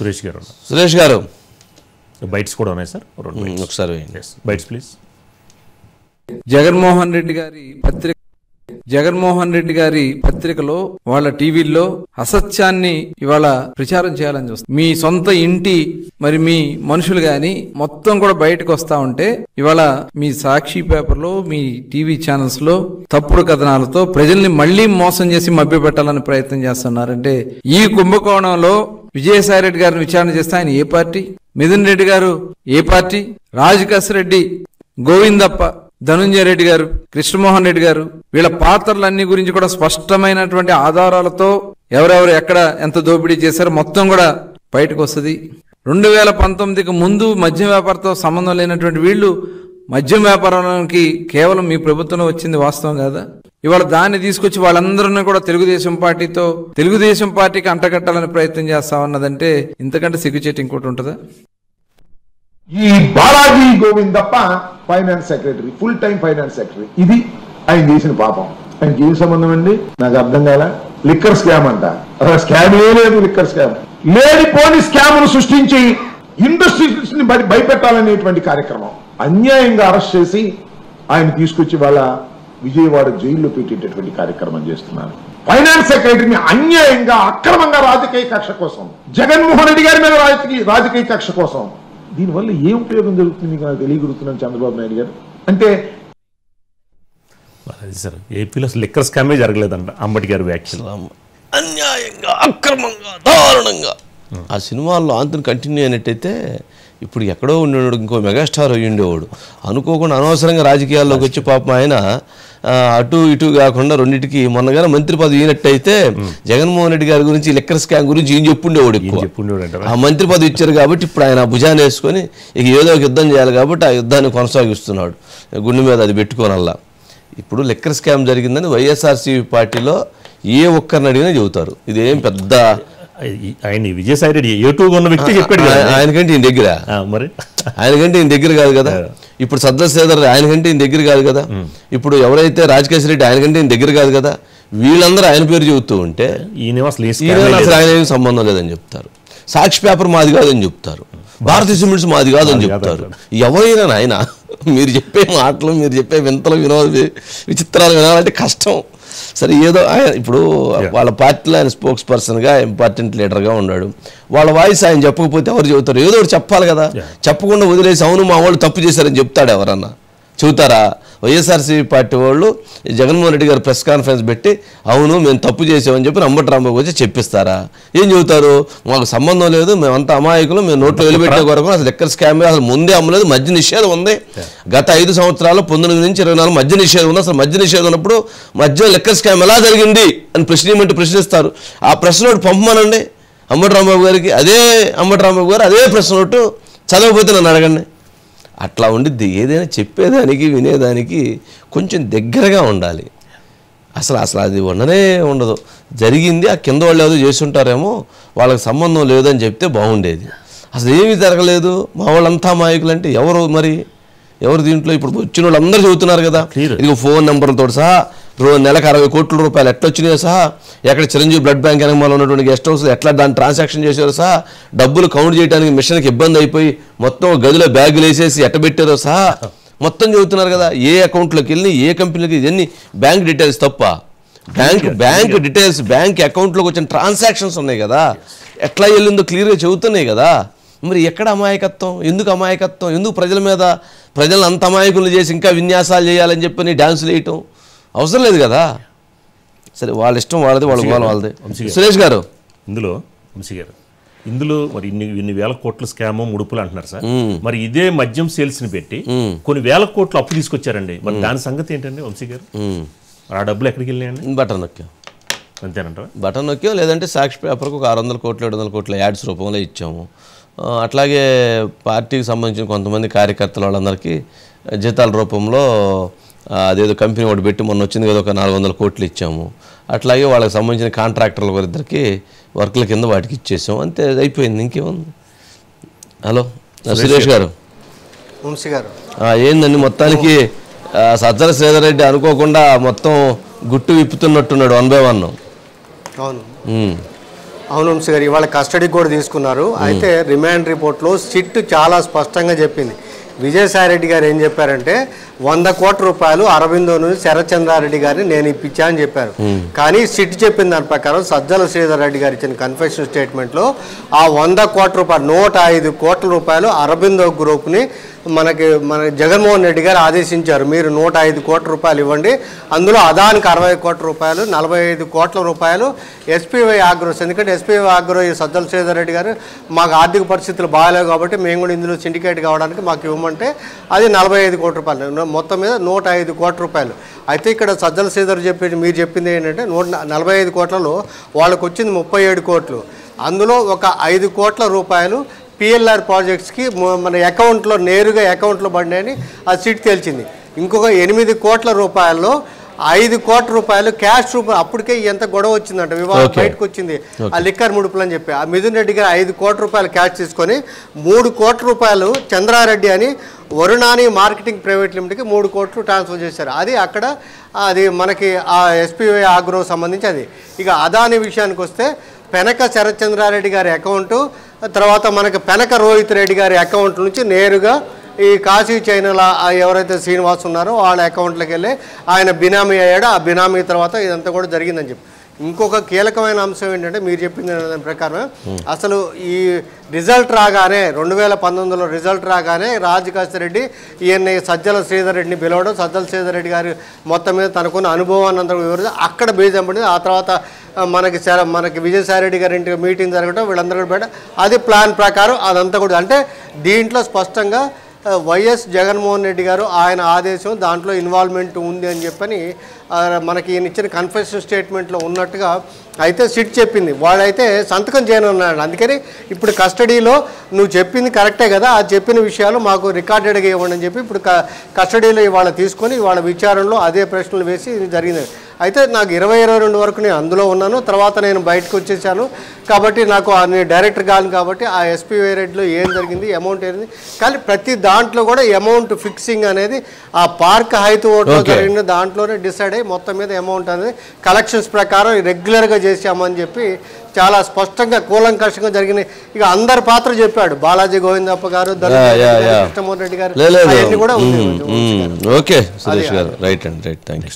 సురేష్ గారు బైట్స్ కూడా ఉన్నాయి సార్, ఒకసారి బైట్స్ ప్లీజ్. జగన్మోహన్ రెడ్డి గారి పత్రికలో వాళ్ళ టీవీల్లో అసత్యాన్ని ఇవాళ ప్రచారం చేయాలని చూస్తారు. మీ సొంత ఇంటి మరి మీ మనుషులు గాని మొత్తం కూడా బయటకు వస్తా ఉంటే ఇవాళ మీ సాక్షి పేపర్లో మీ టీవీ ఛానల్స్ లో తప్పుడు కథనాలతో ప్రజల్ని మళ్లీ మోసం చేసి మభ్యపెట్టాలని ప్రయత్నం చేస్తున్నారంటే ఈ కుంభకోణంలో విజయసాయి రెడ్డి గారిని విచారణ చేస్తే ఆయన ఏ పార్టీ, మిథున్ రెడ్డి గారు ఏ పార్టీ, రాజకేశ్ రెడ్డి, గోవిందప్ప, ధనుంజయ రెడ్డి గారు, కృష్ణమోహన్ రెడ్డి గారు, వీళ్ళ పాత్రలన్నీ గురించి కూడా స్పష్టమైనటువంటి ఆధారాలతో ఎవరెవరు ఎక్కడ ఎంత దోపిడీ చేశారో మొత్తం కూడా బయటకు వస్తుంది. 2019కి ముందు మద్యం వ్యాపారంతో సంబంధం లేనటువంటి వీళ్ళు మద్యం వ్యాపారానికి కేవలం మీ ప్రభుత్వంలో వచ్చింది వాస్తవం కాదా? ఇవాళ దాన్ని తీసుకొచ్చి వాళ్ళందరినీ కూడా తెలుగుదేశం పార్టీకి అంటగట్టాలని ప్రయత్నం చేస్తామన్నదంటే ఇంతకంటే సిగ్గుచేటు ఇంకోటి ఉంటుందా? ఈ Balaji Govindappa finance secretary, full time finance secretary. ఇది ఆయన చేసిన పాపం. ఆయనకి ఏం సంబంధం అండి నాకు అర్థం కాల. లిక్కర్ స్కామ్ అంట, స్కామ్ ఏ లేదు, లిక్కర్ స్కామ్ లేనిపోని స్కామ్ను సృష్టించి ఇండస్ట్రీస్ ని భయపెట్టాలనేటువంటి కార్యక్రమం. అన్యాయంగా అరెస్ట్ చేసి ఆయన తీసుకొచ్చి వాళ్ళ విజయవాడ జైల్లో పెట్టేటటువంటి కార్యక్రమం చేస్తున్నారు. ఫైనాన్స్ సెక్రటరీని అన్యాయంగా అక్రమంగా రాజకీయ కక్ష కోసం, జగన్మోహన్ రెడ్డి గారి మీద రాజకీయ కక్ష కోసం. దీనివల్ల ఏ ఉపయోగం జరుగుతుంది మీకు నాకు తెలియగలుగుతున్నాను చంద్రబాబు నాయుడు గారు. అంటే సార్ ఏపీలో లిక్కర్ స్కామే జరగలేదంట అంబటి గారి వ్యాఖ్యలు. అన్యాయంగా అక్రమంగా దారుణంగా ఆ సినిమాల్లో ఆంతను కంటిన్యూ అయినట్టయితే ఇప్పుడు ఎక్కడో ఉండేవాడు ఇంకో మెగాస్టార్ అయ్యి ఉండేవాడు. అనుకోకుండా అనవసరంగా రాజకీయాల్లోకి వచ్చి పాపం ఆయన అటు ఇటు కాకుండా రెండింటికి మొన్నగానే మంత్రి పదవి ఇచ్చినట్టయితే జగన్మోహన్ రెడ్డి గారి గురించి లిక్కర్ స్కామ్ గురించి ఏం చెప్పుండేవాడు ఎక్కువ. ఆ మంత్రి పదవి ఇచ్చారు కాబట్టి ఇప్పుడు ఆయన భుజాన్ని వేసుకొని ఇక ఏదో ఒక యుద్ధం చేయాలి కాబట్టి ఆ యుద్ధాన్ని కొనసాగిస్తున్నాడు గుండె మీద అది పెట్టుకోనల్లా. ఇప్పుడు లిక్కర్ స్కామ్ జరిగిందని వైఎస్ఆర్సీపీ పార్టీలో ఏ ఒక్కరిని అడిగినా చెబుతారు. ఇదేం పెద్ద ఆయన విజయసాయి రెడ్డి ఏటూగా ఉన్న వ్యక్తి చెప్పాడు. ఆయనకంటే ఈయన దగ్గర మరి ఆయనకంటే ఈయన దగ్గర కాదు కదా. ఇప్పుడు సద్దా శ్రీధర్ ఆయనకంటే ఈయన దగ్గర కాదు కదా. ఇప్పుడు ఎవరైతే రాజకేశ్ రెడ్డి ఆయనకంటే ఈయన దగ్గర కాదు కదా. వీళ్ళందరూ ఆయన పేరు చెబుతూ ఉంటే ఈయన అసలు ఆయన ఏం సంబంధం లేదని చెప్తారు. సాక్షి పేపర్ మాది కాదని చెప్తారు. భారతీయ సిమెంట్స్ మాది కాదని చెప్తారు. ఎవరైనా ఆయన మీరు చెప్పే మాటలు, మీరు చెప్పే వింతలు, విచిత్రాలు వినాలంటే కష్టం. సరే ఏదో ఆయన ఇప్పుడు వాళ్ళ పార్టీలో ఆయన స్పోక్స్ పర్సన్గా ఇంపార్టెంట్ లీడర్గా ఉన్నాడు. వాళ్ళ వాయిస్ ఆయన చెప్పకపోతే ఎవరు చెబుతారు? ఏదో ఒకటి చెప్పాలి కదా. చెప్పకుండా వదిలేసి అవును మా వాళ్ళు తప్పు చేశారని చెప్తాడు ఎవరన్నా? చెబుతారా? వైఎస్ఆర్సీపీ పార్టీ వాళ్ళు జగన్మోహన్ రెడ్డి గారు ప్రెస్ కాన్ఫరెన్స్ పెట్టి అవును మేము తప్పు చేసామని చెప్పి అంబటి రాంబాబు వచ్చి చెప్పిస్తారా? ఏం చెబుతారు? మాకు సంబంధం లేదు, మేమంతా అమాయకులు, మేము నోట్లో వెలిపెట్టిన కొరకు అసలు లెక్కర్ స్కామ్ అసలు ముందే అమ్మలేదు, మద్య నిషేధం ఉంది. గత 5 సంవత్సరాలు 19 నుంచి 24 మద్య నిషేధం ఉంది. అసలు మద్య నిషేధం ఉన్నప్పుడు మద్యం లెక్కర్ స్కామ్ ఎలా జరిగింది అని ప్రశ్నిమంటే ప్రశ్నిస్తారు. ఆ ప్రశ్న నోటు పంపమనండి అంబటి రాంబాబు గారికి. అదే అంబటి రాంబాబు గారు అదే ప్రశ్న నోటు చదవకపోతే నన్ను అడగండి. అట్లా ఉండిద్ది. ఏదైనా చెప్పేదానికి వినేదానికి కొంచెం దగ్గరగా ఉండాలి. అసలు అది ఉండనే ఉండదు. జరిగింది ఆ కింద వాళ్ళు ఏదో చేసి ఉంటారేమో, వాళ్ళకి సంబంధం లేదని చెప్తే బాగుండేది. అసలు ఏమీ జరగలేదు, మా వాళ్ళంతా మాయకులు అంటే ఎవరు మరి? ఎవరు దీంట్లో? ఇప్పుడు వచ్చిన వాళ్ళు అందరూ చెబుతున్నారు కదా. ఇది ఫోన్ నెంబర్లతో సహా నెలకు 60 కోట్ల రూపాయలు ఎట్లా వచ్చినాయో సహా, ఎక్కడ చిరంజీవి బ్లడ్ బ్యాంక్ వెనకమాల ఉన్నటువంటి గెస్ట్ హౌస్ ఎట్లా దాన్ని ట్రాన్సాక్షన్ చేశారో సహా, డబ్బులు కౌంట్ చేయడానికి మిషన్కి ఇబ్బంది అయిపోయి మొత్తం గదిలో బ్యాగులు వేసేసి ఎట్టబెట్టారో సహా మొత్తం చెబుతున్నారు కదా. ఏ అకౌంట్లోకి వెళ్ళి ఏ కంపెనీలకి ఇవన్నీ బ్యాంక్ డీటెయిల్స్ తప్ప బ్యాంక్ డీటెయిల్స్, బ్యాంక్ అకౌంట్లోకి వచ్చిన ట్రాన్సాక్షన్స్ ఉన్నాయి కదా, ఎట్లా వెళ్ళిందో క్లియర్గా చెబుతున్నాయి కదా. మరి ఎక్కడ అమాయకత్వం? ఎందుకు ప్రజలను అంత అమాయకులు చేసి ఇంకా విన్యాసాలు చేయాలని చెప్పి డ్యాన్సులు వేయటం అవసరం లేదు కదా. సరే వాళ్ళ ఇష్టం వాళ్ళది, వాళ్ళది. సురేష్ గారు ఇందులో మరి ఇన్ని వేల కోట్ల స్కామ్ ముడుపులు అంటున్నారు సార్. మరి ఇదే మద్యం సేల్స్ ని పెట్టి కొన్ని వేల కోట్లు అప్పు తీసుకొచ్చారండి. మరి దాని సంగతి ఏంటండి వంశీ గారు? ఆ డబ్బులు ఎక్కడికి వెళ్ళాయండి? బటన్ నొక్కాం అంతేనంటారా? బటన్ నొక్కాం. లేదంటే సాక్షి పేపర్కు ఒక 600 కోట్లు 700 కోట్ల యాడ్స్ రూపంలో ఇచ్చాము. అట్లాగే పార్టీకి సంబంధించిన కొంతమంది కార్యకర్తల వాళ్ళందరికీ జీతాల రూపంలో అదేదో కంపెనీ ఒకటి పెట్టి మొన్న వచ్చింది కదా ఒక 400 కోట్లు ఇచ్చాము. అట్లాగే వాళ్ళకి సంబంధించిన కాంట్రాక్టర్ల వారిద్దరికి వర్క్ల కింద వాటికి ఇచ్చేసాం. అంతే, అయిపోయింది. ఇంకేముంది? హలో సురేష్ గారు. ఏందండి మొత్తానికి సజ్జల శ్రీధర్ రెడ్డి అనుకోకుండా మొత్తం గుట్టు విప్పుతున్నట్టున్నాడు 1 by 1. అవును వంశీ గారు, ఇవాళ కస్టడీకి కూడా తీసుకున్నారు. అయితే రిమాండ్ రిపోర్ట్లో సిట్ చాలా స్పష్టంగా చెప్పింది. విజయసాయిరెడ్డి గారు ఏం చెప్పారంటే 100 కోట్ల రూపాయలు అరవిందో నుంచి శరత్చంద్రారెడ్డి గారిని నేను ఇప్పించా అని చెప్పారు. కానీ సిట్ చెప్పిన దాని ప్రకారం సజ్జల శ్రీధర్ రెడ్డి గారు ఇచ్చిన కన్ఫెషన్ స్టేట్మెంట్లో ఆ 100 కోట్ల రూపాయలు 105 కోట్ల రూపాయలు అరవిందో గ్రూప్ని మన జగన్మోహన్ రెడ్డి గారు ఆదేశించారు. మీరు 105 కోట్ల రూపాయలు ఇవ్వండి, అందులో అదానికి 60 కోట్ల రూపాయలు, 45 కోట్ల రూపాయలు ఎస్పీవై ఆగ్రోస్. ఎందుకంటే ఎస్పీవై ఆగ్రో ఈ సజ్జల శ్రీధర్ రెడ్డి గారు మాకు ఆర్థిక పరిస్థితులు బాగాలేవు కాబట్టి మేము కూడా ఇందులో సిండికేట్ కావడానికి మాకు ఇవ్వమంటే అది 45 కోట్ల రూపాయలు, మొత్తం మీద 105 కోట్ల రూపాయలు. అయితే ఇక్కడ సజ్జల శ్రీధర్ మీరు చెప్పింది ఏంటంటే 145 కోట్లలో వాళ్ళకు వచ్చింది 37 కోట్లు, అందులో ఒక 5 కోట్ల రూపాయలు పిఎల్ఆర్ ప్రాజెక్ట్స్కి మన అకౌంట్లో నేరుగా అకౌంట్లో పడినాయని ఆ సిట్ తేల్చింది. ఇంకొక 8 కోట్ల రూపాయల్లో 5 కోట్ల రూపాయలు క్యాష్ రూపాయలు. అప్పటికే ఎంత గొడవ వచ్చిందంట, వివాదం బయటకు వచ్చింది ఆ లిక్కర్ ముడుపులు అని చెప్పి. ఆ మిథున్ రెడ్డి గారు 5 కోట్ల రూపాయలు క్యాష్ తీసుకొని 3 కోట్ల రూపాయలు చంద్రారెడ్డి అని వరుణాని మార్కెటింగ్ ప్రైవేట్ లిమిటెడ్కి 3 కోట్లు ట్రాన్స్ఫర్ చేశారు. అది అక్కడ అది మనకి ఆ ఎస్పీవై ఆగ్రో సంబంధించి అది. ఇక అదాని విషయానికి వస్తే పెనక శరత్చంద్రారెడ్డి గారి అకౌంటు, తర్వాత మనకి పెనక రోహిత్ రెడ్డి గారి అకౌంట్ నుంచి నేరుగా ఈ కాశీ చైనాల ఎవరైతే శ్రీనివాస్ ఉన్నారో వాళ్ళ అకౌంట్లోకి వెళ్ళి ఆయన బినామీ అయ్యాడు. ఆ బినామీ తర్వాత ఇదంతా కూడా జరిగిందని చెప్పి. ఇంకొక కీలకమైన అంశం ఏంటంటే మీరు చెప్పిన దాని ప్రకారం అసలు ఈ రిజల్ట్ రాగానే 2019లో రిజల్ట్ రాగానే రాజకాశి రెడ్డి ఈయన్ని సజ్జల శ్రీధర్ రెడ్డిని పిలవడం, సజ్జల శ్రీధర్ రెడ్డి గారు మొత్తం మీద తనకున్న అనుభవాన్ని అంతా వివరిస్తే అక్కడ బేజం పడింది. ఆ తర్వాత మనకి విజయసాయి రెడ్డి గారి ఇంటి మీటింగ్ జరగడం, వీళ్ళందరూ కూడా అది ప్లాన్ ప్రకారం అదంతా కూడా. అంటే దీంట్లో స్పష్టంగా వైఎస్ జగన్మోహన్ రెడ్డి గారు ఆయన ఆదేశం దాంట్లో ఇన్వాల్వ్మెంట్ ఉంది అని చెప్పని మనకి ఈయన ఇచ్చిన కన్ఫెషన్ స్టేట్మెంట్లో ఉన్నట్టుగా అయితే సిట్ చెప్పింది. వాడైతే సంతకం చేయనున్నాడు. అందుకని ఇప్పుడు కస్టడీలో నువ్వు చెప్పింది కరెక్టే కదా, ఆ చెప్పిన విషయాలు మాకు రికార్డెడ్గా ఇవ్వండి అని చెప్పి ఇప్పుడు కస్టడీలో ఇవాళ తీసుకొని ఇవాళ విచారణలో అదే ప్రశ్నలు వేసి ఇది జరిగింది. అయితే నాకు 2022 వరకు నేను అందులో ఉన్నాను, తర్వాత నేను బయటకు వచ్చేసాను కాబట్టి నాకు నేను డైరెక్టర్ కాను కాబట్టి ఆ ఎస్పీవై రెడ్డిలో ఏం జరిగింది, అమౌంట్ ఏంది, కానీ ప్రతి దాంట్లో కూడా అమౌంట్ ఫిక్సింగ్ అనేది ఆ పార్క్ హైత్ ఓట్లో జరిగిన దాంట్లోనే డిసైడ్ అయ్యి మొత్తం మీద అమౌంట్ అనేది కలెక్షన్స్ ప్రకారం రెగ్యులర్గా చేసామని చెప్పి చాలా స్పష్టంగా కూలంకషంగా జరిగినాయి. ఇక అందరి పాత్ర చెప్పాడు, బాలాజీ గోవిందప్ప గారు, కృష్ణమోహన్ రెడ్డి గారు, అవన్నీ కూడా ఉంది. ఓకే సురేష్ గారు, రైట్ అండి, రైట్, థ్యాంక్ యూ.